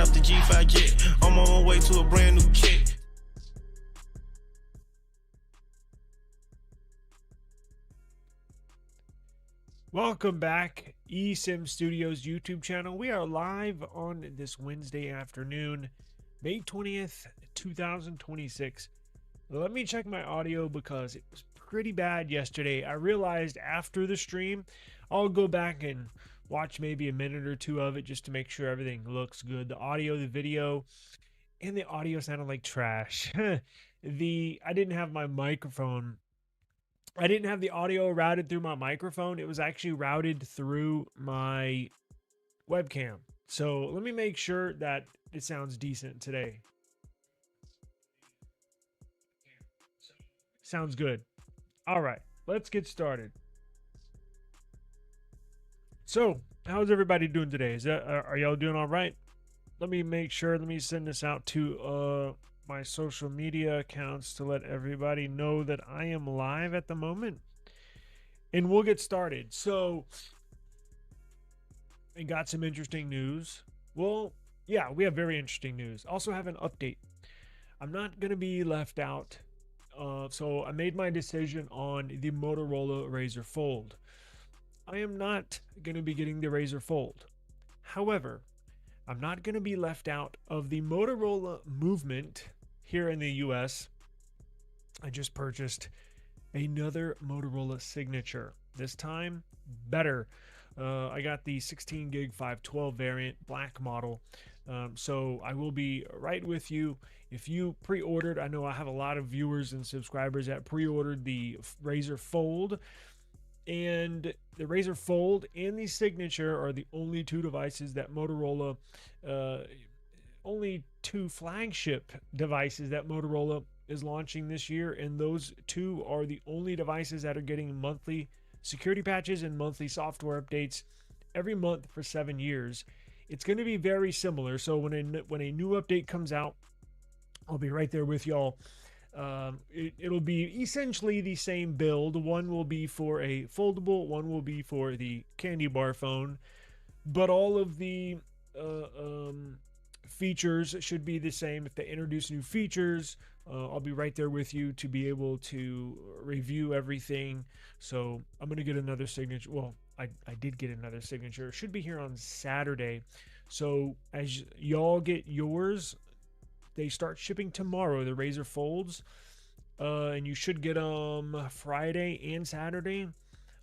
tap the G5 jet. I'm on my way to a brand new kit. Welcome back, eSIM Studios YouTube channel. We are live on this Wednesday afternoon, May 20th, 2026. Let me check my audio because it was pretty bad yesterday. I realized after the stream, I'll go back and watch maybe a minute or two of it just to make sure everything looks good. The audio, the video, and the audio sounded like trash. I didn't have my microphone. I didn't have the audio routed through my microphone. It was actually routed through my webcam. So let me make sure that it sounds decent today. Sounds good. All right, let's get started. So, how's everybody doing today? Are y'all doing all right? Let me make sure. Let me send this out to my social media accounts to let everybody know that I am live at the moment. And we'll get started. So, I got some interesting news. Well, yeah, we have very interesting news. Also have an update. I'm not going to be left out. So I made my decision on the Motorola Razr Fold. I am not going to be getting the Razr Fold. However, I'm not going to be left out of the Motorola movement here in the US. I just purchased another Motorola Signature. This time, better. I got the 16 gig 512 variant, black model. So I will be right with you. If you pre-ordered, I know I have a lot of viewers and subscribers that pre-ordered the Razr Fold. And the Razr Fold and the Signature are the only two devices that Motorola, only two flagship devices that Motorola is launching this year. And those two are the only devices that are getting monthly security patches and monthly software updates every month for 7 years. It's going to be very similar. So when a new update comes out, I'll be right there with y'all. It'll be essentially the same build. One will be for a foldable, one will be for the candy bar phone, but all of the features should be the same. If they introduce new features, I'll be right there with you to be able to review everything. So I'm going to get another Signature. Well, I did get another Signature. It should be here on Saturday. So as y'all get yours, they start shipping tomorrow, the Razr Folds. And you should get them Friday and Saturday.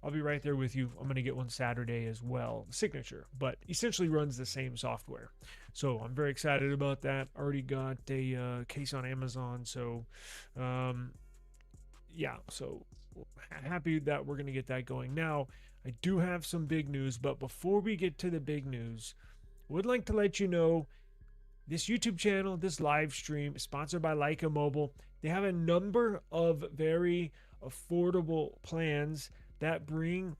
I'll be right there with you. I'm going to get one Saturday as well, Signature, but essentially runs the same software. So I'm very excited about that. Already got a case on Amazon. So, yeah, so happy that we're going to get that going. Now, I do have some big news, but before we get to the big news, I would like to let you know this YouTube channel, this live stream is sponsored by Leica Mobile. They have a number of very affordable plans that bring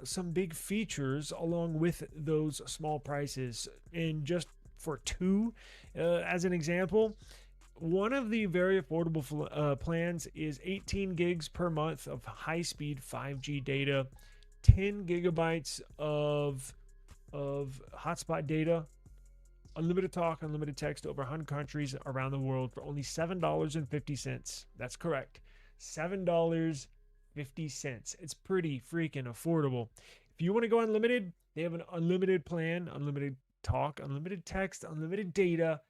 some big features along with those small prices. And just for two, as an example, one of the very affordable plans is 18 gigs per month of high-speed 5G data, 10 gigabytes of hotspot data, unlimited talk, unlimited text to over 100 countries around the world for only $7.50. That's correct. $7.50. It's pretty freaking affordable. If you want to go unlimited, they have an unlimited plan, unlimited talk, unlimited text, unlimited data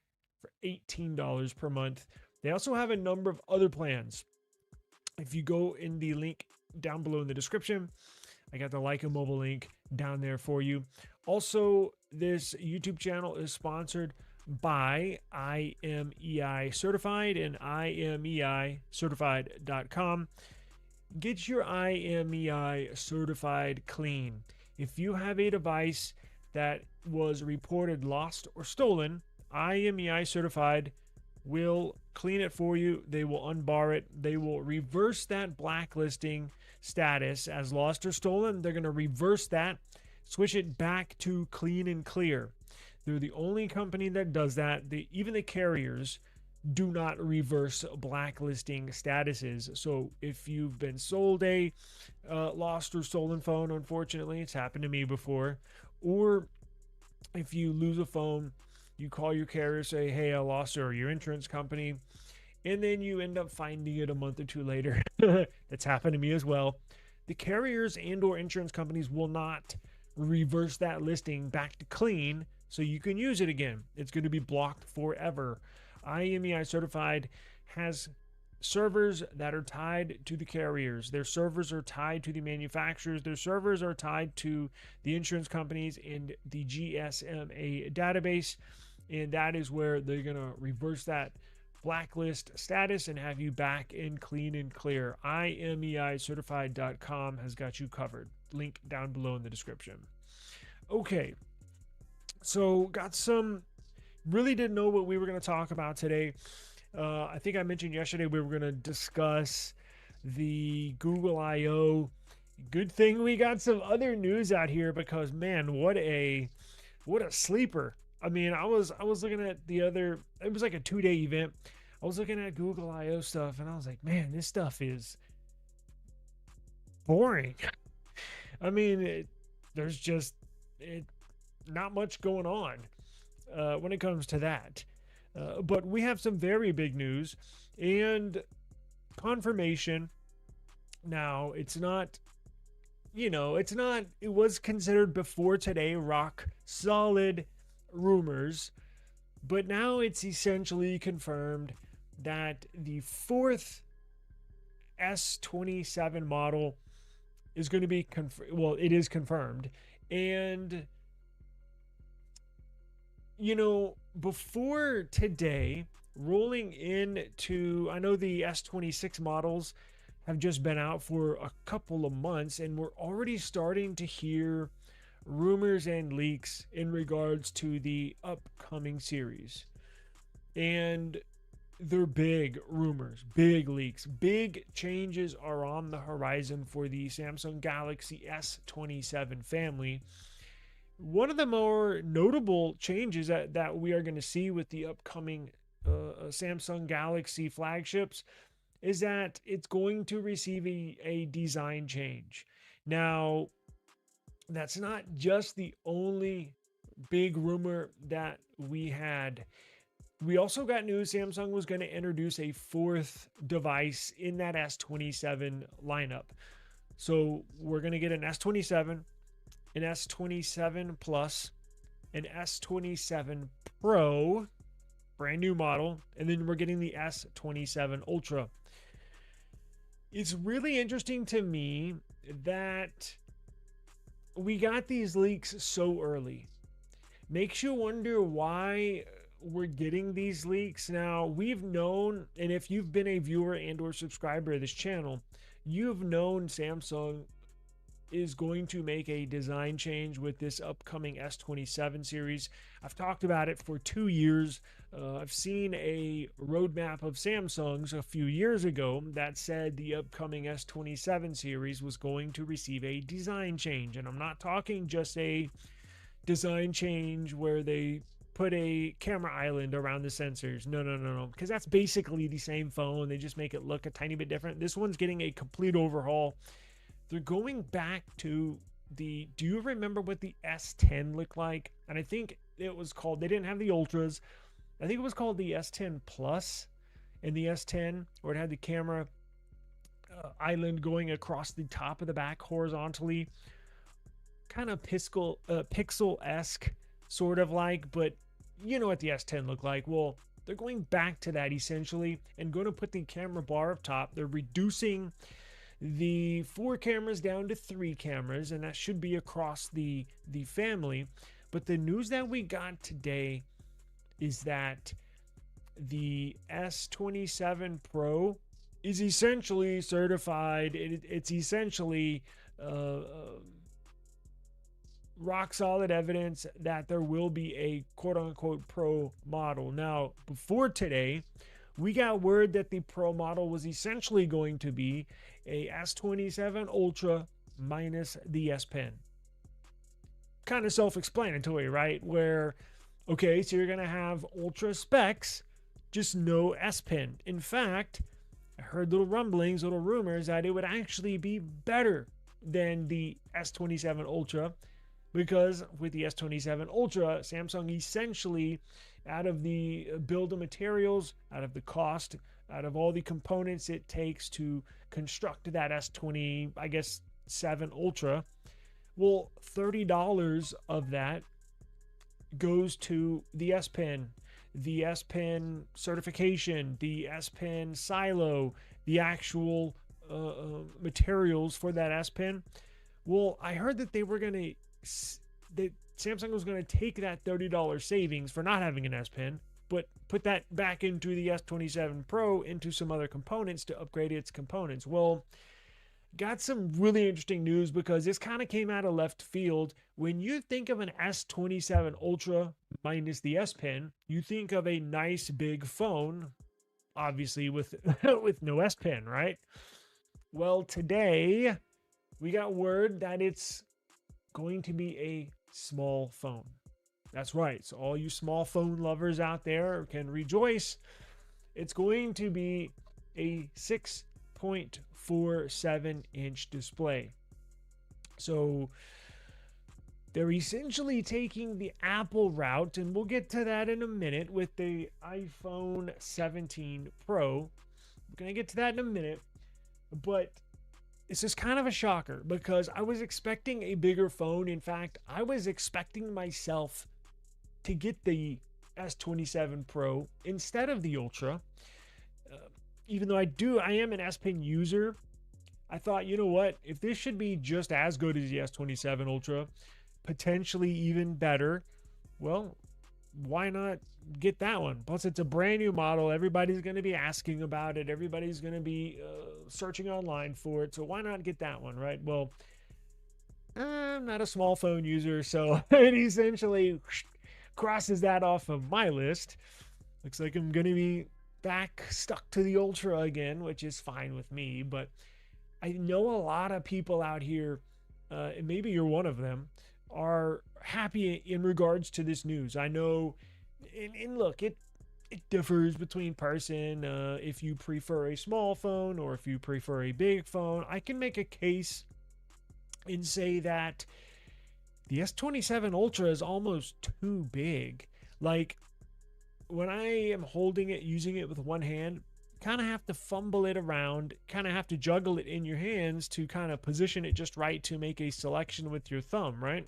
for $18 per month. They also have a number of other plans. If you go in the link down below in the description, I got the Leica Mobile link down there for you. Also, this YouTube channel is sponsored by IMEI Certified and IMEIcertified.com. Get your IMEI certified clean. If you have a device that was reported lost or stolen, IMEI Certified will clean it for you. They will unbar it. They will reverse that blacklisting status as lost or stolen. They're going to reverse that, switch it back to clean and clear. They're the only company that does that. Even the carriers do not reverse blacklisting statuses. So if you've been sold a lost or stolen phone, unfortunately, it's happened to me before, or if you lose a phone You call your carrier, say, hey, I lost it, or your insurance company, and then you end up finding it a month or two later. That's happened to me as well. The carriers and or insurance companies will not reverse that listing back to clean so you can use it again. It's going to be blocked forever. IMEI Certified has servers that are tied to the carriers. Their servers are tied to the manufacturers. Their servers are tied to the insurance companies and the GSMA database. And that is where they're going to reverse that blacklist status and have you back in clean and clear. IMEIcertified.com has got you covered. Link down below in the description. Okay, so got some, really didn't know what we were going to talk about today. I think I mentioned yesterday we were going to discuss the Google I/O. Good thing we got some other news out here, because man, what a sleeper. I mean, I was looking at it was like a 2-day event. I was looking at Google I/O stuff and I was like, man, this stuff is boring. I mean, there's just not much going on when it comes to that. But we have some very big news and confirmation. Now, it was considered before today rock solid rumors, but now it's essentially confirmed that the fourth S27 model is going to be it is confirmed. And before today, rolling into, I know the S26 models have just been out for a couple of months, and we're already starting to hear rumors and leaks in regards to the upcoming series. And they're big rumors, big leaks, big changes are on the horizon for the Samsung Galaxy S27 family. One of the more notable changes that we are going to see with the upcoming Samsung Galaxy flagships is that it's going to receive a design change. Now, that's not just the only big rumor that we had. We also got news Samsung was going to introduce a fourth device in that S27 lineup. So we're going to get an S27, an S27 Plus, an S27 Pro, brand new model, and then we're getting the S27 Ultra. It's really interesting to me that we got these leaks so early. Makes you wonder why we're getting these leaks. Now, we've known, and if you've been a viewer and or subscriber of this channel, you've known Samsung is going to make a design change with this upcoming S27 series. I've talked about it for 2 years. I've seen a roadmap of Samsung's a few years ago that said the upcoming S27 series was going to receive a design change. And I'm not talking just a design change where they put a camera island around the sensors. No. Because that's basically the same phone. They just make it look a tiny bit different. This one's getting a complete overhaul. They're going back to do you remember what the S10 looked like? And I think it was called, they didn't have the Ultras. I think it was called the S10 Plus and the S10, where it had the camera island going across the top of the back horizontally. Kind of pixel-esque, sort of like, but you know what the S10 looked like. Well, they're going back to that essentially and going to put the camera bar up top. They're reducing the 4 cameras down to 3 cameras, and that should be across the family. But the news that we got today is that the S27 Pro is essentially certified. It's essentially rock solid evidence that there will be a quote-unquote Pro model. Now, before today, we got word that the Pro model was essentially going to be a S27 Ultra minus the S Pen. Kind of self-explanatory, right? Where, okay, so you're going to have Ultra specs, just no S Pen. In fact, I heard little rumblings, little rumors that it would actually be better than the S27 Ultra. because with the S27 Ultra, Samsung essentially, out of the build of materials, out of the cost, out of all the components it takes to construct that S20, I guess, 7 Ultra, well, $30 of that goes to the S Pen, the S Pen certification, the S Pen silo, the actual materials for that S Pen. Well, I heard that that Samsung was going to take that $30 savings for not having an S Pen, but put that back into the S27 Pro into some other components to upgrade its components. Well, got some really interesting news because this kind of came out of left field. When you think of an S27 Ultra minus the S Pen, you think of a nice big phone, obviously with with no S Pen, right? Well, today we got word that it's going to be a small phone. That's right. So all you small phone lovers out there can rejoice. It's going to be a 6.47-inch display. So they're essentially taking the Apple route, and we'll get to that in a minute with the iPhone 17 Pro. We're going to get to that in a minute, but this is kind of a shocker because I was expecting a bigger phone. In fact, I was expecting myself to get the S27 Pro instead of the Ultra. Even though I am an S Pen user, I thought, you know what, if this should be just as good as the S27 Ultra, potentially even better, well, why not get that one? Plus, it's a brand new model. Everybody's going to be asking about it. Everybody's going to be searching online for it. So why not get that one, right? Well, I'm not a small phone user, so it essentially crosses that off of my list. Looks like I'm going to be back stuck to the Ultra again, which is fine with me. But I know a lot of people out here, and maybe you're one of them, are happy in regards to this news. I know, and look, it differs between person. If you prefer a small phone or if you prefer a big phone, I can make a case and say that the S27 Ultra is almost too big. Like, when I am holding it, using it with one hand, kind of have to fumble it around, kind of have to juggle it in your hands to kind of position it just right to make a selection with your thumb, right?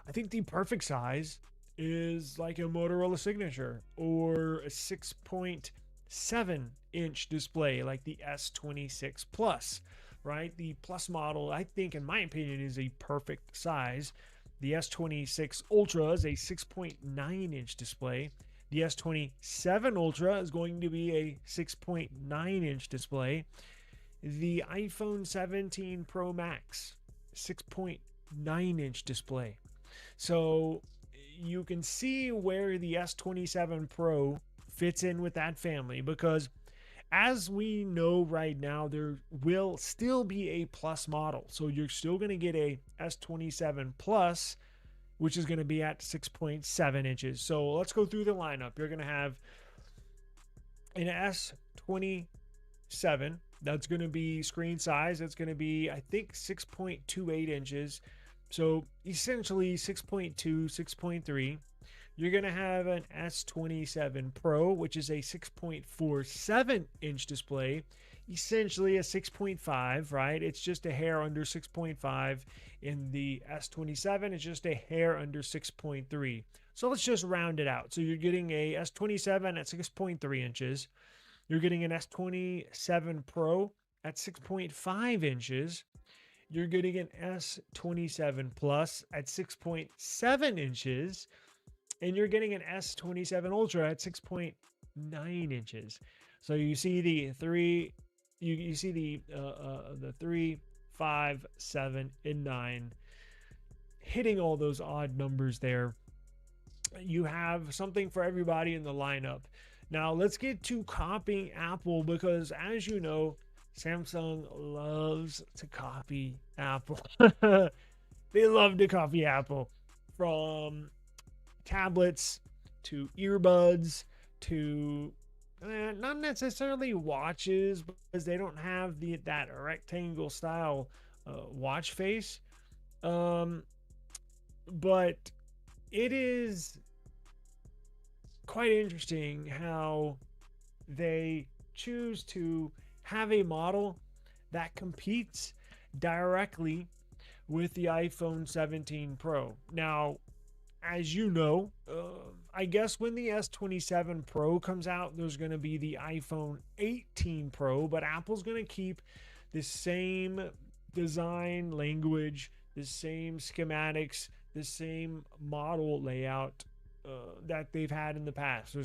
I think the perfect size is like a Motorola Signature or a 6.7-inch display like the S26 Plus, right? The Plus model, I think, in my opinion, is a perfect size. The S26 Ultra is a 6.9-inch display. The S27 Ultra is going to be a 6.9-inch display. The iPhone 17 Pro Max, 6.9-inch display. So you can see where the S27 Pro fits in with that family, because as we know right now, there will still be a Plus model. So you're still going to get a S27 Plus, which is going to be at 6.7 inches. So let's go through the lineup. You're going to have an S27. That's going to be screen size. It's going to be, I think, 6.28 inches. So essentially 6.2, 6.3. You're going to have an S27 Pro, which is a 6.47-inch display, essentially a 6.5, right? It's just a hair under 6.5. In the S27, it's just a hair under 6.3. So let's just round it out. So you're getting a S27 at 6.3 inches. You're getting an S27 Pro at 6.5 inches. You're getting an S27 Plus at 6.7 inches. And you're getting an S27 Ultra at 6.9 inches. So you see the three, you see the 3, 5, 7, and 9 hitting all those odd numbers there. You have something for everybody in the lineup. Now let's get to copying Apple, because as you know, Samsung loves to copy Apple. They love to copy Apple, from tablets to earbuds to not necessarily watches, because they don't have that rectangle style watch face. Um, but it is quite interesting how they choose to have a model that competes directly with the iPhone 17 Pro. Now, as you know, I guess when the S27 Pro comes out, there's going to be the iPhone 18 Pro, but Apple's going to keep the same design language, the same schematics, the same model layout that they've had in the past.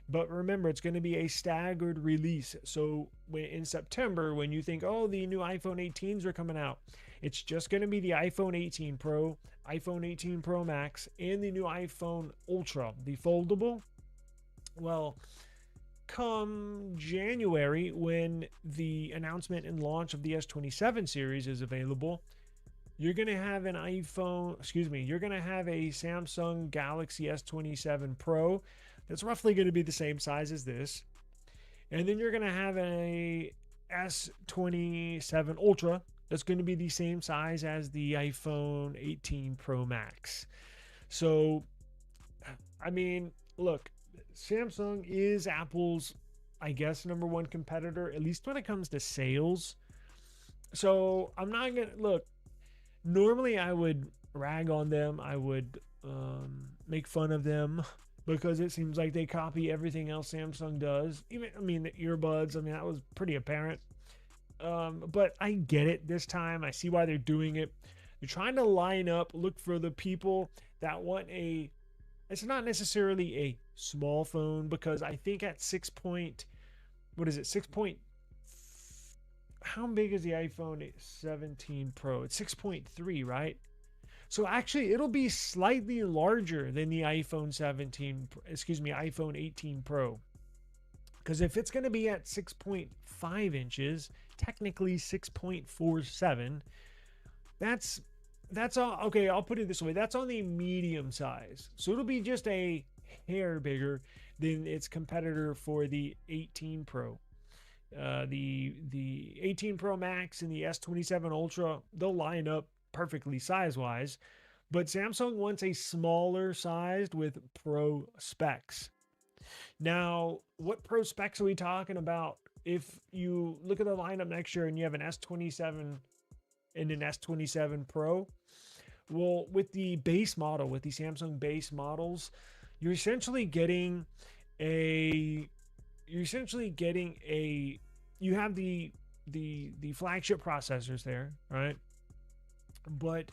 But remember, it's going to be a staggered release. So in September, when you think, oh, the new iPhone 18s are coming out, it's just going to be the iPhone 18 Pro, iPhone 18 Pro Max, and the new iPhone Ultra, the foldable. Well, come January, when the announcement and launch of the S27 series is available, you're going to have an you're going to have a Samsung Galaxy S27 Pro that's roughly going to be the same size as this. And then you're going to have a S27 Ultra that's going to be the same size as the iPhone 18 Pro Max. So, I mean, look, Samsung is Apple's, I guess, number one competitor, at least when it comes to sales. So I'm not going to look. Normally, I would rag on them. I would make fun of them because it seems like they copy everything else Samsung does. Even, I mean, the earbuds. I mean, that was pretty apparent. But I get it this time. I see why they're doing it. They're trying to line up, look for the people that want it's not necessarily a small phone, because I think at 6 point, what is it? 6 point, how big is the iPhone 17 Pro? It's 6.3, right? So actually, it'll be slightly larger than the iPhone 18 Pro. Because if it's going to be at 6.5 inches, technically 6.47, that's all. Okay, I'll put it this way. That's on the medium size. So it'll be just a hair bigger than its competitor for the 18 Pro. The 18 Pro Max and the S27 Ultra, they'll line up perfectly size-wise. But Samsung wants a smaller sized with Pro specs. Now, what Pro specs are we talking about? If you look at the lineup next year and you have an S27 and an S27 Pro, well, with the base model, with the Samsung base models, you're essentially getting a you have the flagship processors there, right? But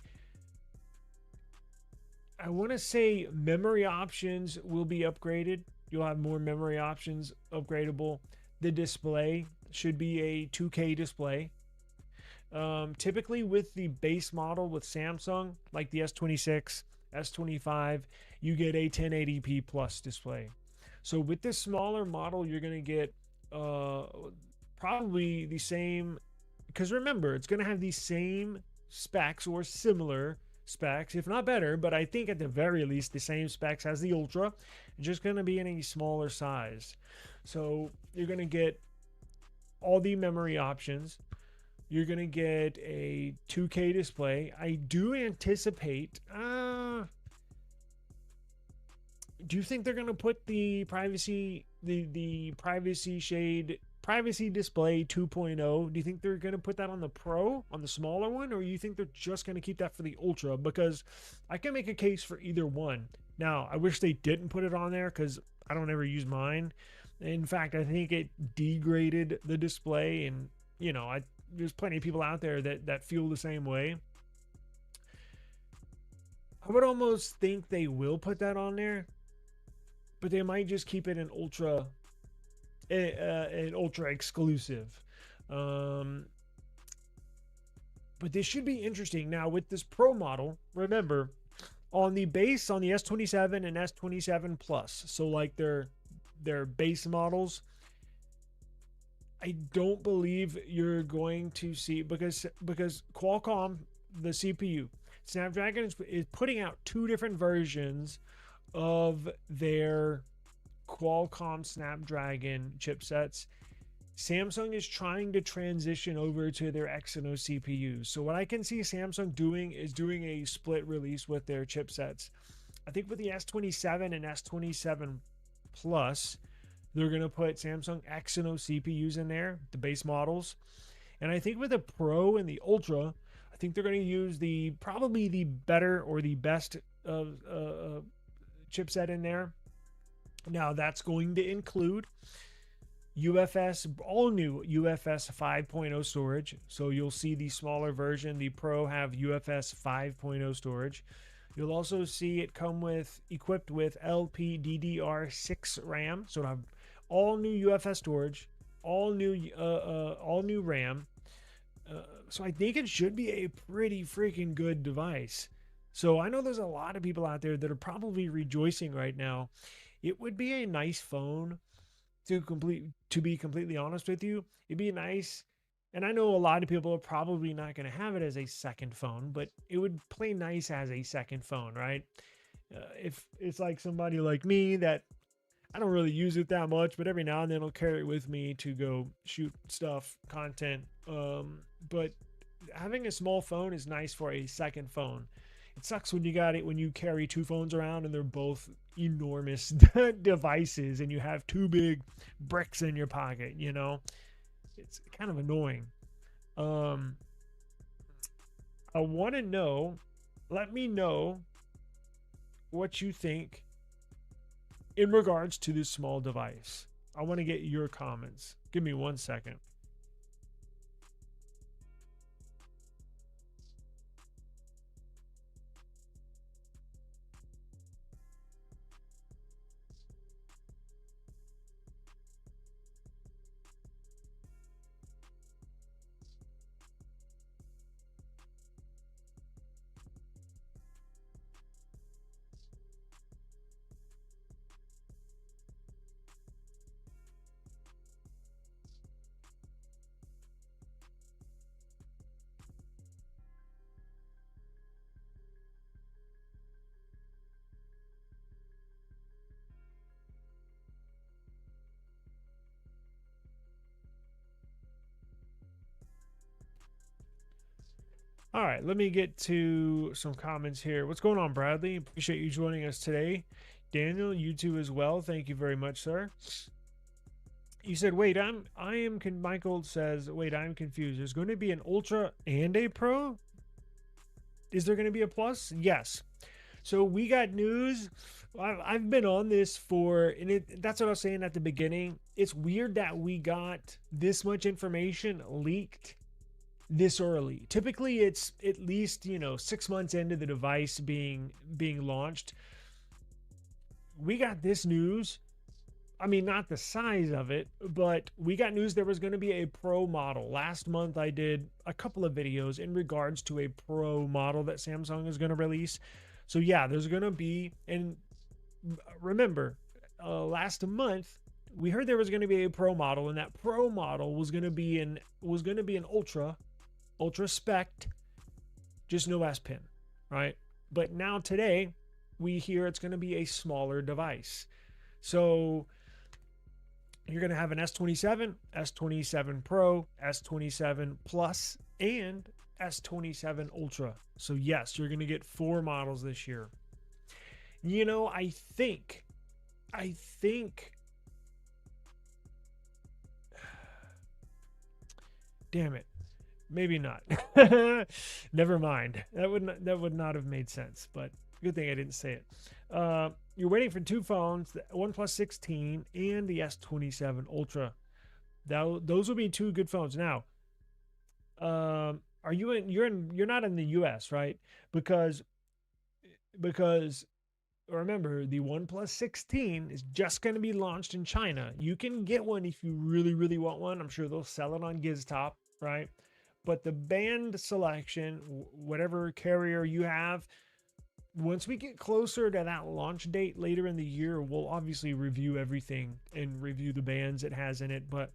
I want to say memory options will be upgraded. You'll have more memory options upgradable. The display should be a 2K display. Typically with the base model with Samsung, like the S26, S25, you get a 1080p plus display. So with this smaller model, you're going to get probably the same, because remember, it's going to have the same specs or similar specs, if not better, but I think at the very least the same specs as the Ultra, just going to be in a smaller size. So you're going to get all the memory options. You're going to get a 2K display. I do anticipate, do you think they're going to put the privacy display 2.0? Do you think they're going to put that on the Pro, on the smaller one, or you think they're just going to keep that for the Ultra? Because I can make a case for either one. Now, I wish they didn't put it on there because I don't ever use mine. In fact, I think it degraded the display, and there's plenty of people out there that feel the same way. I would almost think they will put that on there, but they might just keep it an ultra exclusive. But this should be interesting. Now with this Pro model, remember, on the base, on the S27 and S27 Plus, so like their base models, I don't believe you're going to see, because Qualcomm, the CPU, Snapdragon is putting out two different versions of their Qualcomm Snapdragon chipsets. Samsung is trying to transition over to their Exynos CPUs. So what I can see Samsung doing is doing a split release with their chipsets. I think with the S27 and S27 Plus, they're going to put Samsung Exynos CPUs in there, the base models. And I think with the Pro and the Ultra, I think they're going to use the probably the better or the best chipset in there. Now that's going to include UFS, all new UFS 5.0 storage. So you'll see the smaller version, the Pro, have UFS 5.0 storage. You'll also see it come with equipped with LPDDR6 RAM. So it'll have all new UFS storage, all new RAM. So I think it should be a pretty freaking good device. So I know there's a lot of people out there that are probably rejoicing right now. It would be a nice phone to be completely honest with you. It'd be nice, and I know a lot of people are probably not going to have it as a second phone, but it would play nice as a second phone, right? If it's like somebody like me that I don't really use it that much, but every now and then I'll carry it with me to go shoot stuff, content. But having a small phone is nice for a second phone. It sucks when you carry two phones around and they're both enormous devices and you have two big bricks in your pocket, you know? It's kind of annoying. I want to know, let me know what you think in regards to this small device. I want to get your comments. Give me 1 second. All right, let me get to some comments here. What's going on, Bradley? Appreciate you joining us today. Daniel, you too as well. Thank you very much, sir. You said, Michael says, wait, I'm confused. There's going to be an Ultra and a Pro? Is there going to be a Plus? Yes. So we got news. I've been on this that's what I was saying at the beginning. It's weird that we got this much information leaked this early. Typically it's at least 6 months into the device being launched. We got this news, I mean, not the size of it, but we got news there was going to be a Pro model. Last month I did a couple of videos in regards to a Pro model that Samsung is going to release. So yeah, there's going to be, and remember, last month we heard there was going to be a Pro model, and that Pro model was going to be an ultra spec, just no S Pen, right? But now today we hear it's going to be a smaller device. So you're going to have an S27, S27 Pro, S27 Plus, and S27 Ultra. So yes, you're going to get 4 models this year. I think damn it, maybe not. Never mind. That would not have made sense, but good thing I didn't say it. You're waiting for 2 phones, the OnePlus 16 and the S27 Ultra. Those will be 2 good phones. Now, you're not in the US, right? Because remember, the OnePlus 16 is just going to be launched in China. You can get one if you really, really want one. I'm sure they'll sell it on GizTop, right? But the band selection, whatever carrier you have, once we get closer to that launch date later in the year, we'll obviously review everything and review the bands it has in it. But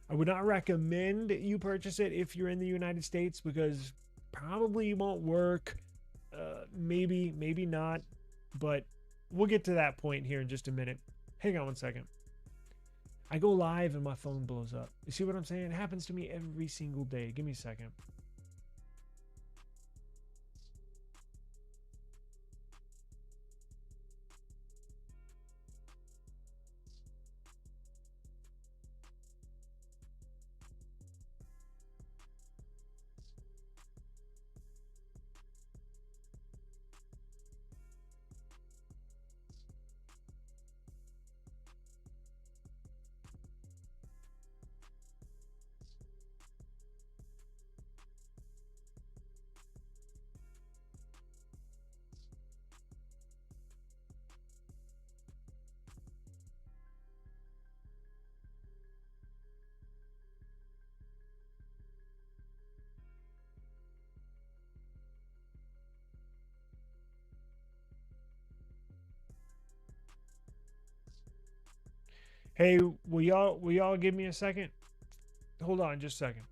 I would not recommend you purchase it if you're in the United States, because probably won't work. Maybe not, but we'll get to that point here in just a minute. Hang on 1 second. I go live and my phone blows up. You see what I'm saying? It happens to me every single day. Give me a second. Hey, will y'all give me a second? Hold on just a second.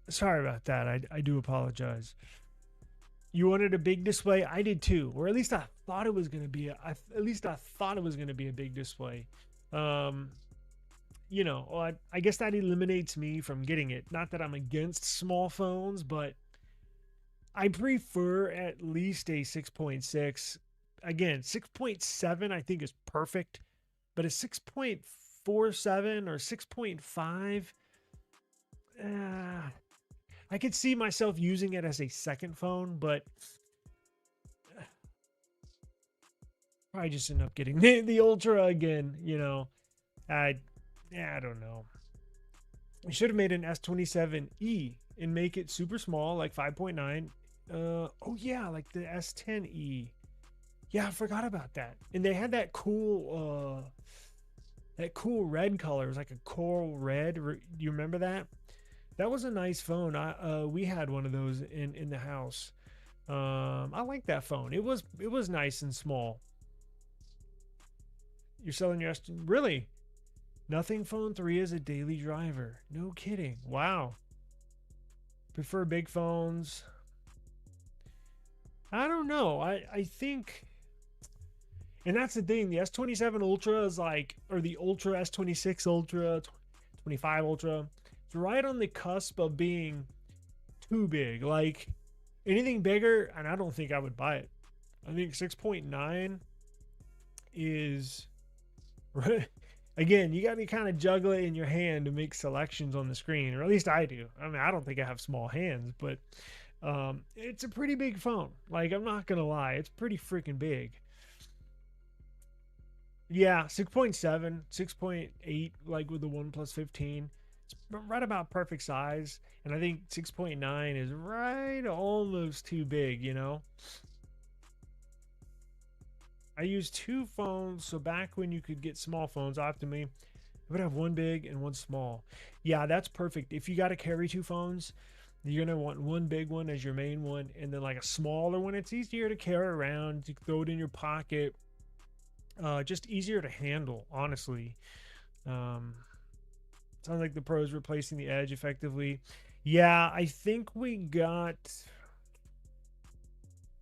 Sorry about that. I do apologize. You wanted a big display? I did too, or at least I thought it was going to be. At least I thought it was going to be a big display. Um, well, I guess that eliminates me from getting it. Not that I'm against small phones, but I prefer at least a 6.6. Again, 6.7 I think is perfect, but a 6.47 or 6.5, I could see myself using it as a second phone, but probably just end up getting the Ultra again. I don't know. You should have made an S27e and make it super small, like 5.9. Oh yeah, like the S10e. Yeah, I forgot about that. And they had that cool red color. It was like a coral red. Do you remember that? That was a nice phone. We had one of those in the house. I like that phone. It was nice and small. You're selling your really? Nothing Phone 3 is a daily driver. No kidding. Wow. Prefer big phones. I don't know. I think, and that's the thing. The S27 Ultra is like, or the Ultra S26 Ultra, 25 Ultra. It's right on the cusp of being too big. Like anything bigger, and I don't think I would buy it. I think 6.9 is again, you got to kind of juggle it in your hand to make selections on the screen, or at least I do. I mean, I don't think I have small hands, but it's a pretty big phone. Like, I'm not gonna lie, it's pretty freaking big. Yeah, 6.7, 6.8, like with the OnePlus 15. It's right about perfect size, and I think 6.9 is right almost too big. I use two phones, so back when you could get small phones, optimally, I would have one big and one small. Yeah, that's perfect. If you got to carry two phones, you're gonna want one big one as your main one, and then like a smaller one. It's easier to carry around. You can throw it in your pocket. Just easier to handle, honestly. Um, Sounds like the Pro's replacing the Edge effectively. Yeah, I think we got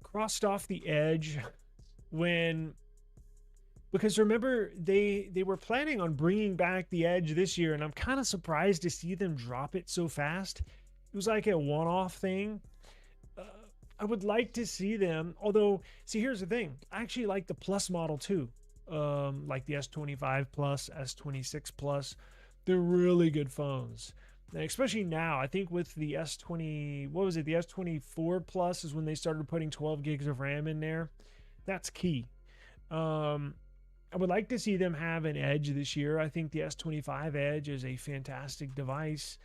crossed off the Edge when because remember they were planning on bringing back the Edge this year, and I'm kind of surprised to see them drop it so fast. It was like a one-off thing. Uh, I would like to see them, although, see, here's the thing. I actually like the Plus model too, like the S25 Plus, S26 Plus. They're really good phones. And especially now, I think with the S20, what was it? The S24 Plus is when they started putting 12 gigs of RAM in there. That's key. Um, I would like to see them have an Edge this year. I think the S25 Edge is a fantastic device.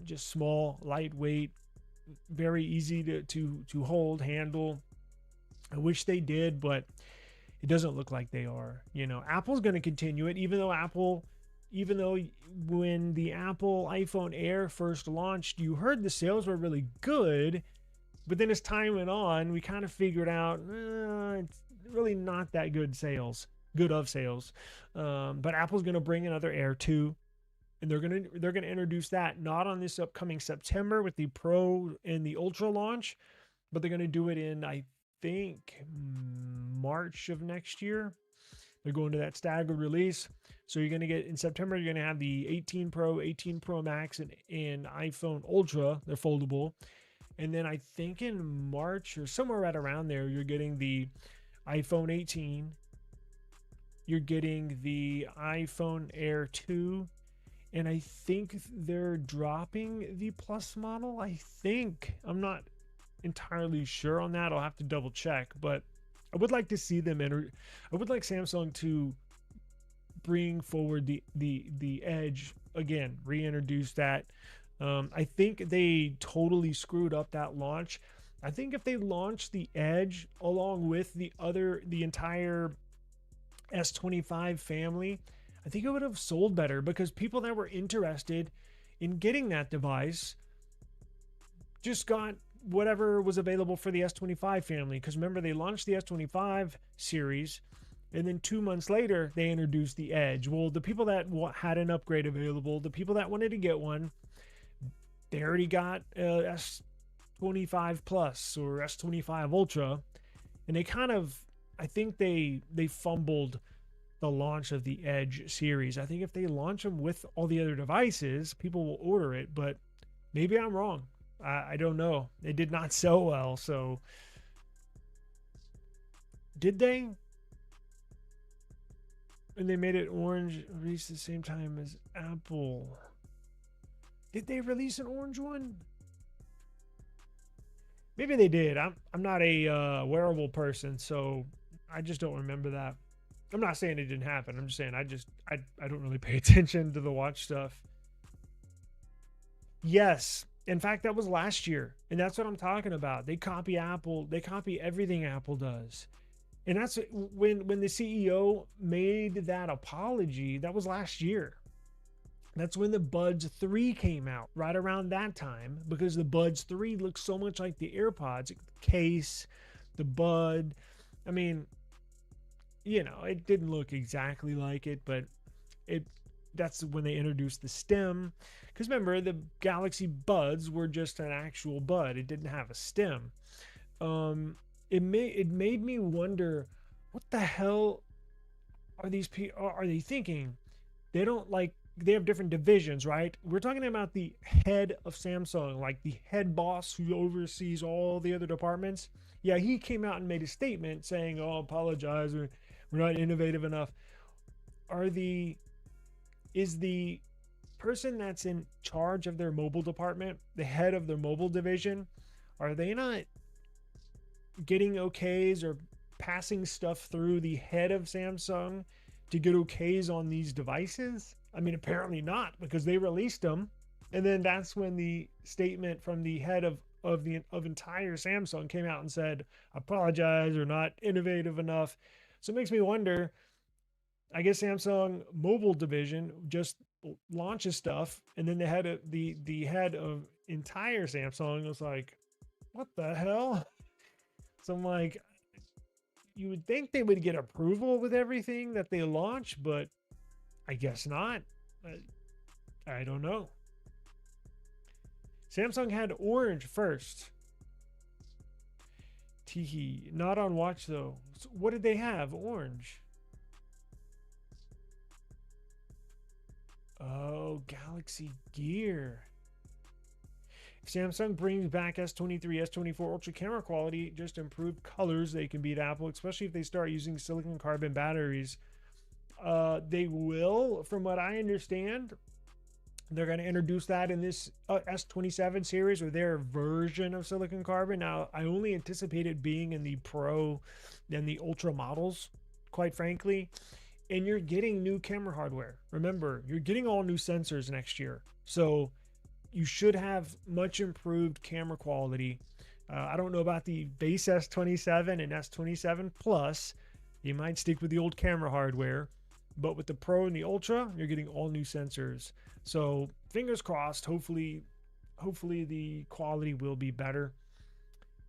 Just small, lightweight, very easy to hold, handle. I wish they did, but it doesn't look like they are. You know, Apple's going to continue it, even though when the Apple iPhone Air first launched, you heard the sales were really good, but then as time went on, we kind of figured out it's really not that good sales. But Apple's going to bring another Air 2, and they're going to introduce that not on this upcoming September with the Pro and the Ultra launch, but they're going to do it in, I think, March of next year. They're going to that staggered release. So you're going to get, in September, you're going to have the 18 Pro, 18 Pro Max, and iPhone Ultra. They're foldable. And then I think in March or somewhere right around there, you're getting the iPhone 18. You're getting the iPhone Air 2. And I think they're dropping the Plus model. I think. I'm not entirely sure on that. I'll have to double check. But I would like to see them enter. I would like Samsung to bring forward the Edge again, reintroduce that. I think they totally screwed up that launch. I think if they launched the Edge along with the entire S25 family, I think it would have sold better, because people that were interested in getting that device just got whatever was available for the S25 family. Because remember, they launched the S25 series, and then 2 months later, they introduced the Edge. Well, the people that had an upgrade available, the people that wanted to get one, they already got S25 Plus or S25 Ultra, and they kind of, I think they fumbled the launch of the Edge series. I think if they launch them with all the other devices, people will order it, but maybe I'm wrong. I don't know. They did not sell well, so did they? And they made it orange, released at the same time as Apple. Did they release an orange one? Maybe they did. I'm not a wearable person, so I just don't remember that. I'm not saying it didn't happen. I'm just saying I don't really pay attention to the watch stuff. Yes. In fact, that was last year. And that's what I'm talking about. They copy Apple. They copy everything Apple does. And that's when the CEO made that apology. That was last year. That's when the Buds 3 came out, right around that time, because the Buds 3 looks so much like the AirPods. The case, the bud. I mean, you know, it didn't look exactly like it, but that's when they introduced the stem. Because remember, the Galaxy Buds were just an actual bud. It didn't have a stem. It made me wonder, what the hell are these people, are they thinking? They have different divisions, right? We're talking about the head of Samsung, like the head boss who oversees all the other departments. Yeah, he came out and made a statement saying, "Oh, apologize, we're not innovative enough." Is the person that's in charge of their mobile department, the head of their mobile division, are they not getting okays or passing stuff through the head of Samsung to get okays on these devices? I mean, apparently not, because they released them, and then that's when the statement from the head of entire Samsung came out and said, "Apologize, or not innovative enough." So it makes me wonder. I guess Samsung mobile division just launches stuff, and then the head of entire Samsung was like, "What the hell?" So I'm like, you would think they would get approval with everything that they launch, but I guess not. I don't know. Samsung had orange first. Teehee. Not on watch though. So what did they have? Orange. Oh, Galaxy Gear. If Samsung brings back S23, S24 Ultra camera quality, just improved colors, they can beat Apple, especially if they start using silicon carbon batteries. They will, from what I understand. They're going to introduce that in this S27 series, or their version of silicon carbon. Now, I only anticipate it being in the Pro and the Ultra models, quite frankly. And you're getting new camera hardware. Remember, you're getting all new sensors next year. So you should have much improved camera quality. I don't know about the base S27 and S27 Plus. You might stick with the old camera hardware. But with the Pro and the Ultra, you're getting all new sensors. So fingers crossed. Hopefully the quality will be better.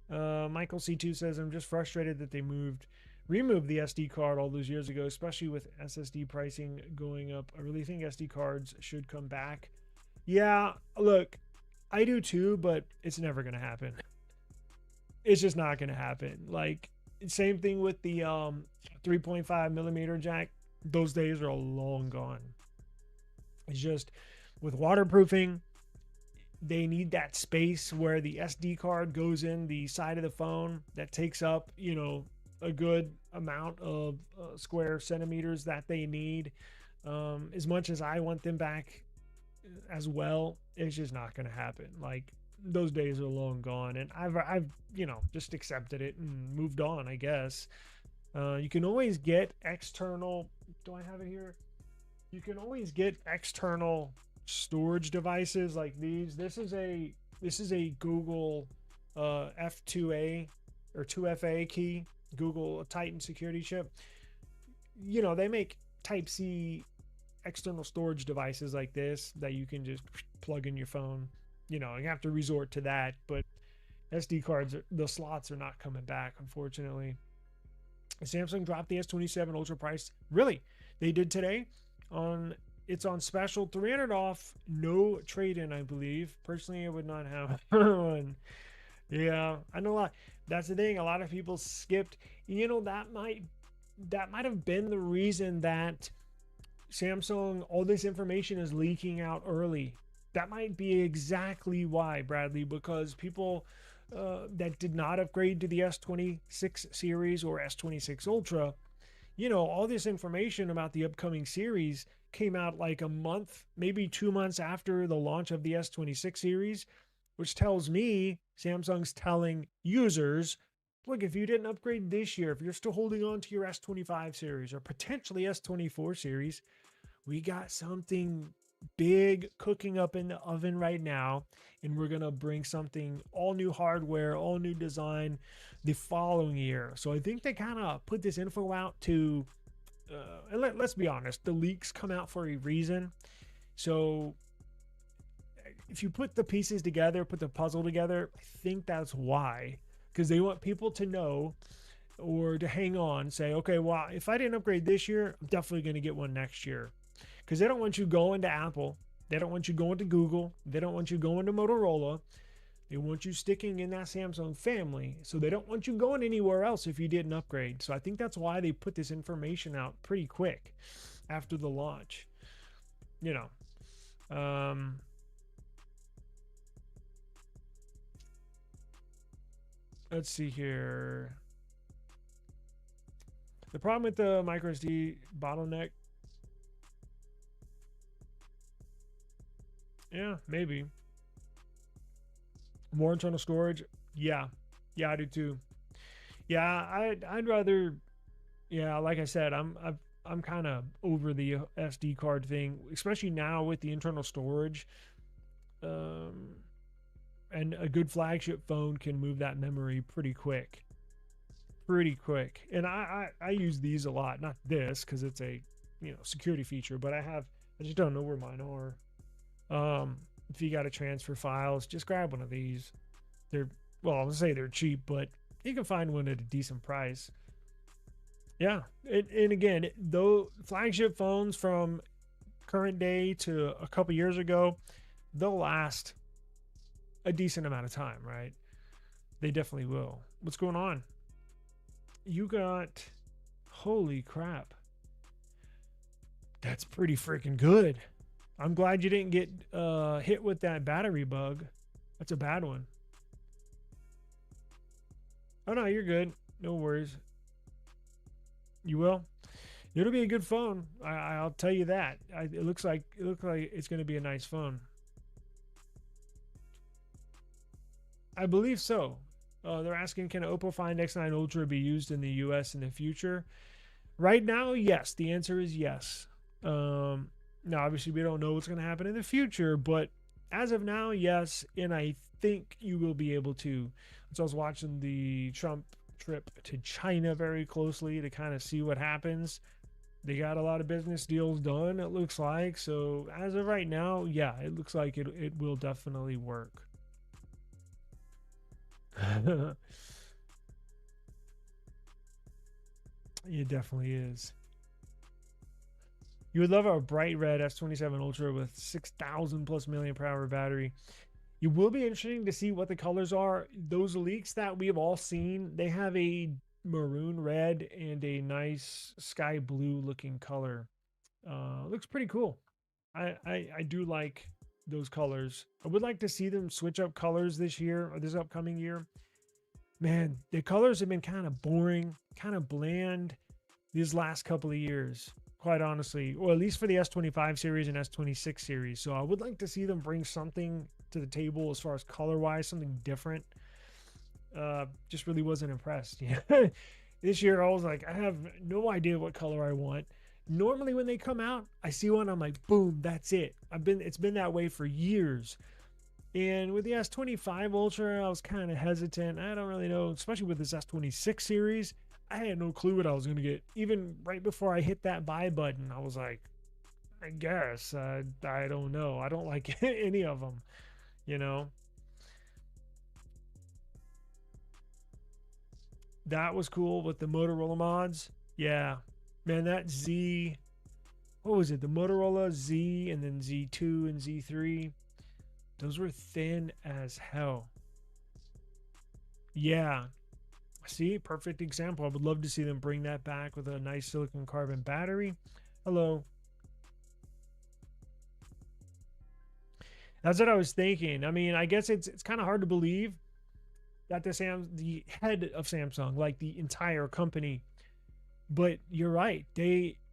Michael C2 says, I'm just frustrated that they removed the SD card all those years ago, especially with SSD pricing going up. I really think SD cards should come back. Yeah, look, I do too, but it's never going to happen. It's just not going to happen. Like, same thing with the 3.5 millimeter jack. Those days are long gone. It's just with waterproofing, they need that space where the SD card goes in the side of the phone that takes up, a good amount of square centimeters that they need. As much as I want them back as well, it's just not going to happen. Like, those days are long gone, and I've just accepted it and moved on, I guess. You can always get external. Do I have it here? You can always get external storage devices like these. This is a Google F2A or 2FA key, Google Titan security chip. They make Type C external storage devices like this that you can just plug in your phone. You have to resort to that, but SD cards, the slots are not coming back, unfortunately. Samsung dropped the S27 Ultra price. Really? They did today. It's on special, $300 off, no trade-in, I believe. Personally, I would not have one. Yeah, I know a lot. That's the thing. A lot of people skipped. That might have been the reason that Samsung, all this information is leaking out early. That might be exactly why, Bradley, because people that did not upgrade to the S26 series or S26 Ultra, all this information about the upcoming series came out like a month, maybe 2 months after the launch of the S26 series, which tells me Samsung's telling users, look, if you didn't upgrade this year, if you're still holding on to your S25 series or potentially S24 series, we got something big cooking up in the oven right now, and we're gonna bring something all new hardware, all new design the following year. So I think they kind of put this info out to and let's be honest, the leaks come out for a reason. So if you put the pieces together, put the puzzle together, I think that's why, because they want people to know or to hang on, say, okay, well, if I didn't upgrade this year, I'm definitely going to get one next year. Because they don't want you going to Apple. They don't want you going to Google. They don't want you going to Motorola. They want you sticking in that Samsung family. So they don't want you going anywhere else if you didn't upgrade. So I think that's why they put this information out pretty quick after the launch. Let's see here. The problem with the microSD bottleneck. Yeah, maybe. More internal storage. Yeah, I do too. Yeah, I'd rather. Yeah, like I said, I'm kind of over the SD card thing, especially now with the internal storage. And a good flagship phone can move that memory pretty quick. And I use these a lot. Not this because it's a security feature, but I just don't know where mine are. If you got to transfer files, just grab one of these. I'll say they're cheap, but you can find one at a decent price. Yeah, and again, though, flagship phones from current day to a couple years ago, they'll last a decent amount of time, right? They definitely will. What's going on? You got, holy crap. That's pretty freaking good. I'm glad you didn't get hit with that battery bug. That's a bad one. Oh no, you're good. No worries. You will. It'll be a good phone. I'll tell you that. It looks like it's going to be a nice phone. I believe so. They're asking, can Oppo Find X9 Ultra be used in the U.S. in the future? Right now, yes. The answer is yes. Now, obviously, we don't know what's going to happen in the future, but as of now, yes. And I think you will be able to. So I was watching the Trump trip to China very closely to kind of see what happens. They got a lot of business deals done, it looks like. So as of right now, yeah, it looks like it will definitely work. It definitely is. You would love a bright red S27 Ultra with 6,000 plus milliamp per hour battery. It will be interesting to see what the colors are. Those leaks that we have all seen, they have a maroon red and a nice sky blue looking color. Looks pretty cool. I do like those colors. I would like to see them switch up colors this year or this upcoming year. Man, the colors have been kind of boring, kind of bland these last couple of years, quite honestly, or at least for the S25 series and S26 series. So I would like to see them bring something to the table as far as color wise, something different. Just really wasn't impressed. Yeah. This year I was like, I have no idea what color I want. Normally when they come out, I see one, I'm like, boom, that's it. It's been that way for years. And with the S25 Ultra, I was kind of hesitant. I don't really know, especially with this S26 series. I had no clue what I was going to get. Even right before I hit that buy button, I was like, I guess. I don't know. I don't like any of them, you know? That was cool with the Motorola mods. Yeah. Man, that Z, what was it? The Motorola Z and then Z2 and Z3. Those were thin as hell. Yeah. See, perfect example. I would love to see them bring that back with a nice silicon carbon battery. Hello. That's what I was thinking. I mean, I guess it's kind of hard to believe that the head of Samsung, like the entire company, but you're right.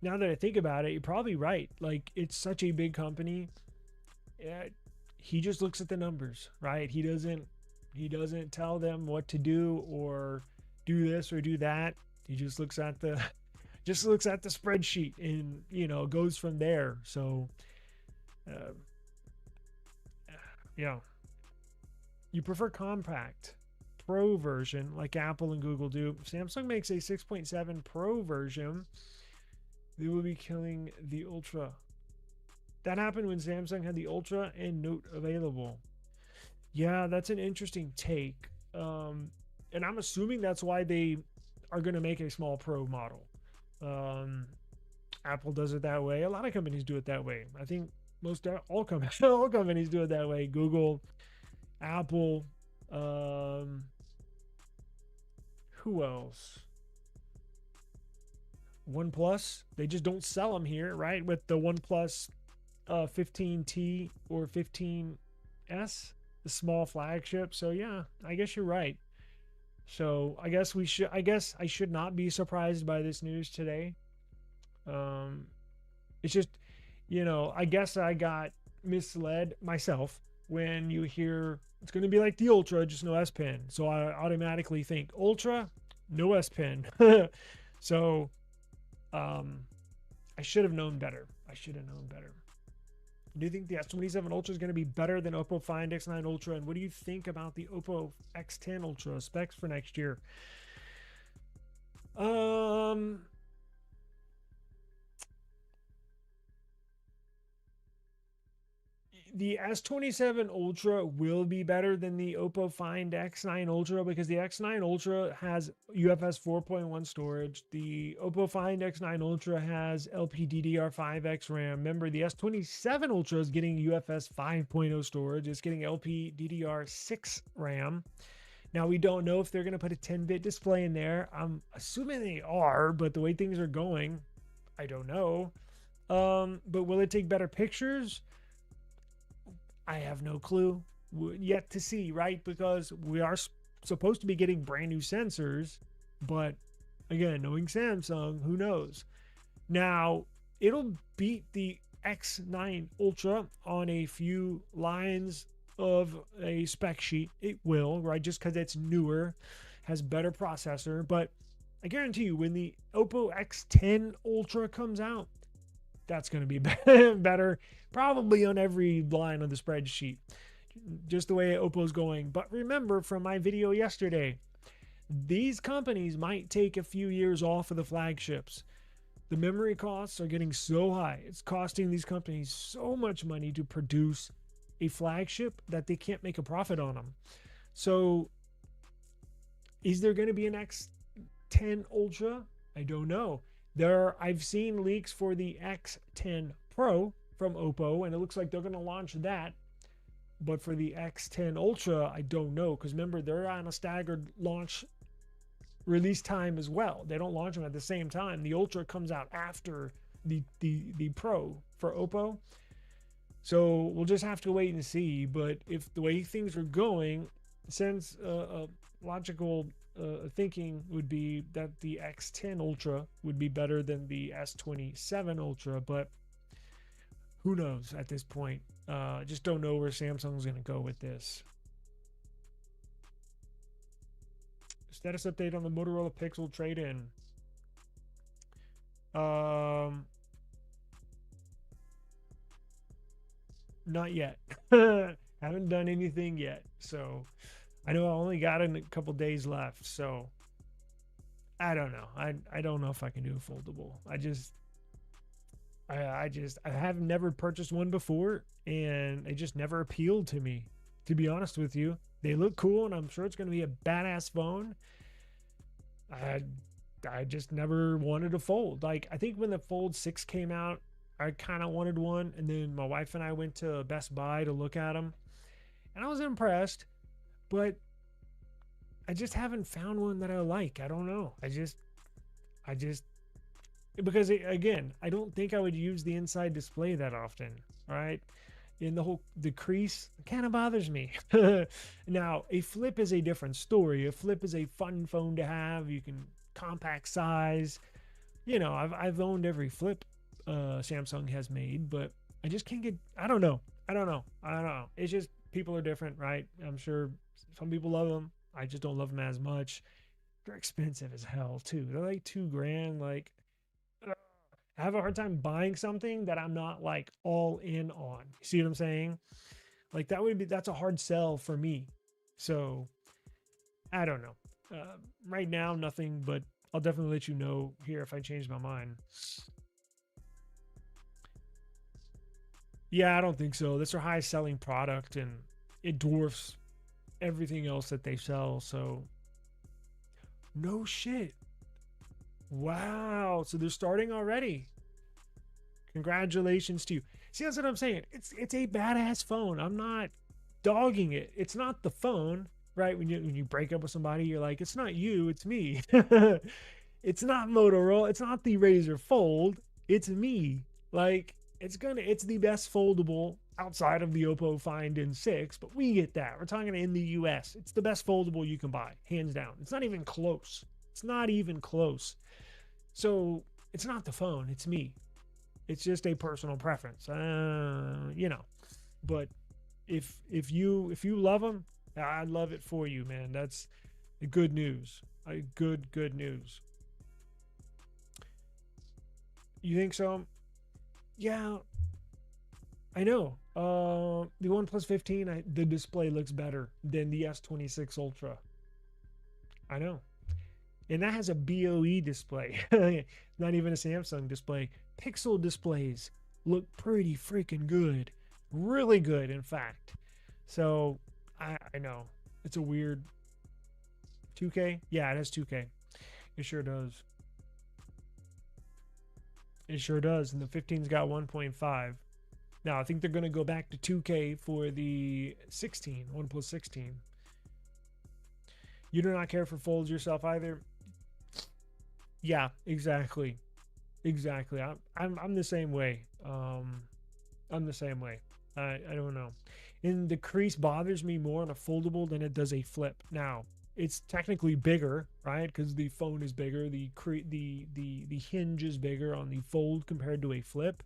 Now that I think about it, you're probably right. Like it's such a big company. He just looks at the numbers, right? He doesn't tell them what to do or do this or do that. He just looks at the spreadsheet and goes from there. So uh, yeah, you prefer compact Pro version like Apple and Google do. Samsung makes a 6.7 Pro version. They will be killing the Ultra. That happened when Samsung had the Ultra and Note available. Yeah, that's an interesting take. And I'm assuming that's why they are going to make a small Pro model. Apple does it that way. A lot of companies do it that way. I think all companies do it that way. Google, Apple, who else? OnePlus. They just don't sell them here, right? With the OnePlus 15T or 15S, the small flagship. So yeah, I guess you're right. So I guess I should not be surprised by this news today. It's just, I guess I got misled myself when you hear it's going to be like the Ultra, just no S Pen. So I automatically think Ultra, no S Pen. So I should have known better. Do you think the S27 Ultra is going to be better than Oppo Find X9 Ultra? And what do you think about the Oppo X10 Ultra specs for next year? The S27 Ultra will be better than the Oppo Find X9 Ultra because the X9 Ultra has UFS 4.1 storage. The Oppo Find X9 Ultra has LPDDR5X RAM. Remember, the S27 Ultra is getting UFS 5.0 storage. It's getting LPDDR6 RAM. Now, we don't know if they're going to put a 10-bit display in there. I'm assuming they are, but the way things are going, I don't know. But will it take better pictures? I have no clue. Yet to see, right? Because we are supposed to be getting brand new sensors, but again, knowing Samsung, who knows? Now, it'll beat the X9 Ultra on a few lines of a spec sheet. It will, right? Just because it's newer, has better processor. But I guarantee you, when the Oppo X10 Ultra comes out, that's going to be better, probably on every line of the spreadsheet, just the way Oppo's going. But remember from my video yesterday, these companies might take a few years off of the flagships. The memory costs are getting so high. It's costing these companies so much money to produce a flagship that they can't make a profit on them. So is there going to be an X10 Ultra? I don't know. I've seen leaks for the X10 Pro from Oppo, and it looks like they're going to launch that. But for the X10 Ultra, I don't know, because remember, they're on a staggered launch release time as well. They don't launch them at the same time. The Ultra comes out after the Pro for Oppo. So we'll just have to wait and see. But if the way things are going, since logical thinking would be that the X10 Ultra would be better than the S27 Ultra, but who knows at this point? Just don't know where Samsung's going to go with this. Status update on the Motorola Pixel trade-in. Not yet. Haven't done anything yet. So I know I only got a couple days left. So I don't know. I don't know if I can do a foldable. I have never purchased one before, and it just never appealed to me, to be honest with you. They look cool, and I'm sure it's going to be a badass phone. I just never wanted to fold. Like, I think when the Fold 6 came out, I kind of wanted one, and then my wife and I went to Best Buy to look at them, and I was impressed, but I just haven't found one that I like. I don't know. Because again, I don't think I would use the inside display that often, right? In the crease kind of bothers me. Now, a flip is a different story. A flip is a fun phone to have. You can compact size. You know, I've owned every flip Samsung has made, but I just can't get. I don't know. It's just people are different, right? I'm sure some people love them. I just don't love them as much. They're expensive as hell too. They're like $2,000. Like, I have a hard time buying something that I'm not like all in on. You see what I'm saying? Like that's a hard sell for me. So I don't know. Right now, nothing, but I'll definitely let you know here if I change my mind. Yeah, I don't think so. That's their highest selling product, and it dwarfs everything else that they sell. So no shit. Wow. So they're starting already. Congratulations to you. See, that's what I'm saying. It's a badass phone. I'm not dogging it. It's not the phone, right? When you break up with somebody, you're like, it's not you, it's me. It's not Motorola. It's not the Razr Fold. It's me. Like, it's the best foldable outside of the Oppo Find N6, but we get that. We're talking in the US. It's the best foldable you can buy, hands down. It's not even close. It's not even close. So it's not the phone, it's me. It's just a personal preference, you know. But if you love them, I love it for you, man. That's good news. Good news. You think so? Yeah, I know. The OnePlus 15, the display looks better than the S26 Ultra. I know. And that has a BOE display. Not even a Samsung display. Pixel displays look pretty freaking good. Really good, in fact. So, I know. It's a weird 2K? Yeah, it has 2K. It sure does. It sure does. And the 15's got 1.5. Now, I think they're going to go back to 2K for the 16, OnePlus 16. You do not care for folds yourself either? Yeah, exactly. exactly. I'm the same way. I'm the same way. I don't know. And the crease bothers me more on a foldable than it does a flip. Now, it's technically bigger, right? Because the phone is bigger, the hinge is bigger on the fold compared to a flip.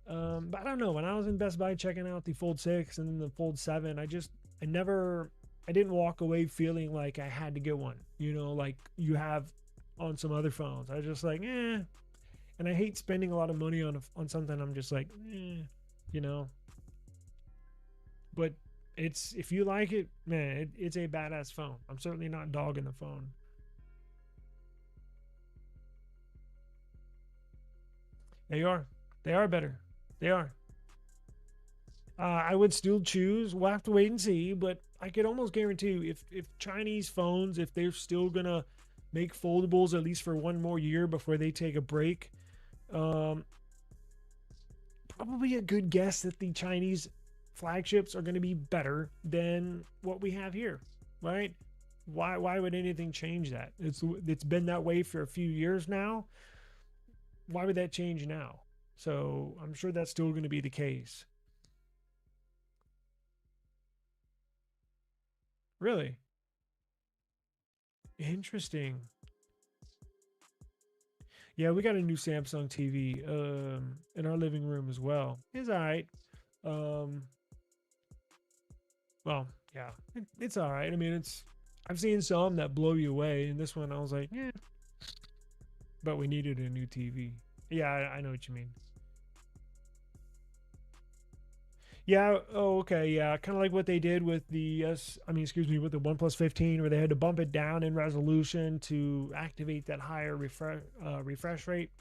But I don't know. When I was in Best Buy checking out the Fold 6 and then the Fold 7, I didn't walk away feeling like I had to get one. You know, like you have on some other phones. I was just like, eh. And I hate spending a lot of money on something. I'm just like, eh, you know. But if you like it, man, it's a badass phone. I'm certainly not dogging the phone. They are better. They are. I would still choose. We'll have to wait and see, but I could almost guarantee you, if Chinese phones, if they're still gonna make foldables at least for one more year before they take a break, probably a good guess that the Chinese flagships are going to be better than what we have here, right? Why would anything change that? It's been that way for a few years now. Why would that change now? So I'm sure that's still going to be the case. Really? Interesting. Yeah, we got a new Samsung TV in our living room as well. It's all right. Well, yeah, it's all right. I mean, I've seen some that blow you away, and this one I was like, yeah. But we needed a new TV. Yeah, I know what you mean. Yeah. Oh, okay. Yeah. Kind of like what they did with the with the OnePlus 15, where they had to bump it down in resolution to activate that higher refresh rate.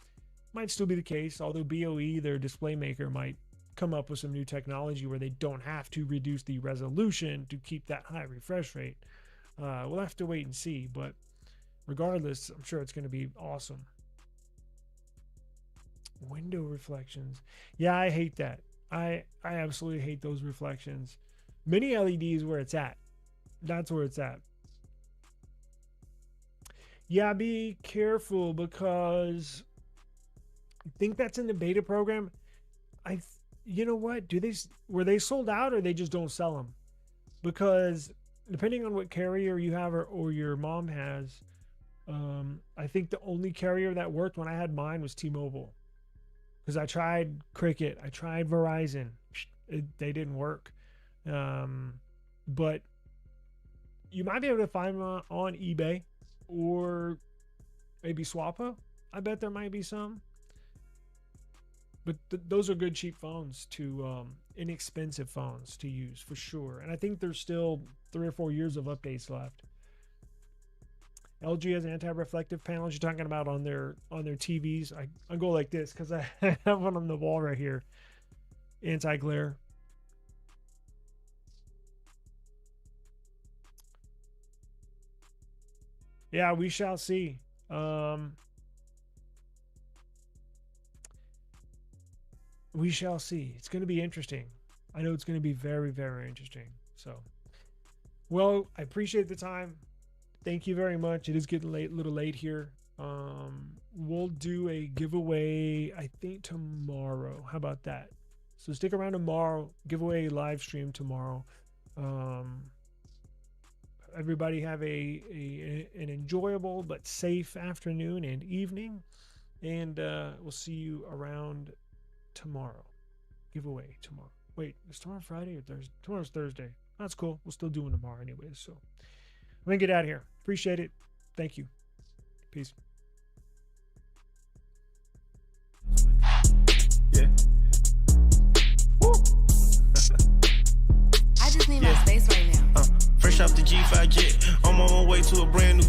Might still be the case, although BOE, their display maker, might come up with some new technology where they don't have to reduce the resolution to keep that high refresh rate. We'll have to wait and see, but regardless, I'm sure it's going to be awesome. Window reflections. Yeah, I hate that. I absolutely hate those reflections. Mini LED is where it's at. That's where it's at. Yeah, be careful, because I think that's in the beta program. You know what? Were they sold out, or they just don't sell them? Because depending on what carrier you have or your mom has, I think the only carrier that worked when I had mine was T-Mobile. Because I tried Cricket, I tried Verizon, they didn't work. But you might be able to find them on eBay or maybe Swappa. I bet there might be some. But those are good cheap phones inexpensive phones to use for sure. And I think there's still 3 or 4 years of updates left. LG has anti-reflective panels. You're talking about on their TVs. I go like this because I have one on the wall right here. Anti-glare. Yeah, we shall see. We shall see. It's going to be interesting. I know it's going to be very, very interesting. So, well, I appreciate the time. Thank you very much. It is getting late, a little late here. We'll do a giveaway, I think, tomorrow. How about that? So stick around tomorrow. Giveaway live stream tomorrow. Everybody have an enjoyable but safe afternoon and evening. And we'll see you around tomorrow. Giveaway tomorrow. Wait, is tomorrow Friday or Thursday? Tomorrow's Thursday. That's cool. We'll still do it tomorrow anyways. So I'm going to get out of here. Appreciate it. Thank you. Peace. Yeah. Woo. I just need my space right now. Fresh off the G5 jet, I'm on my way to a brand new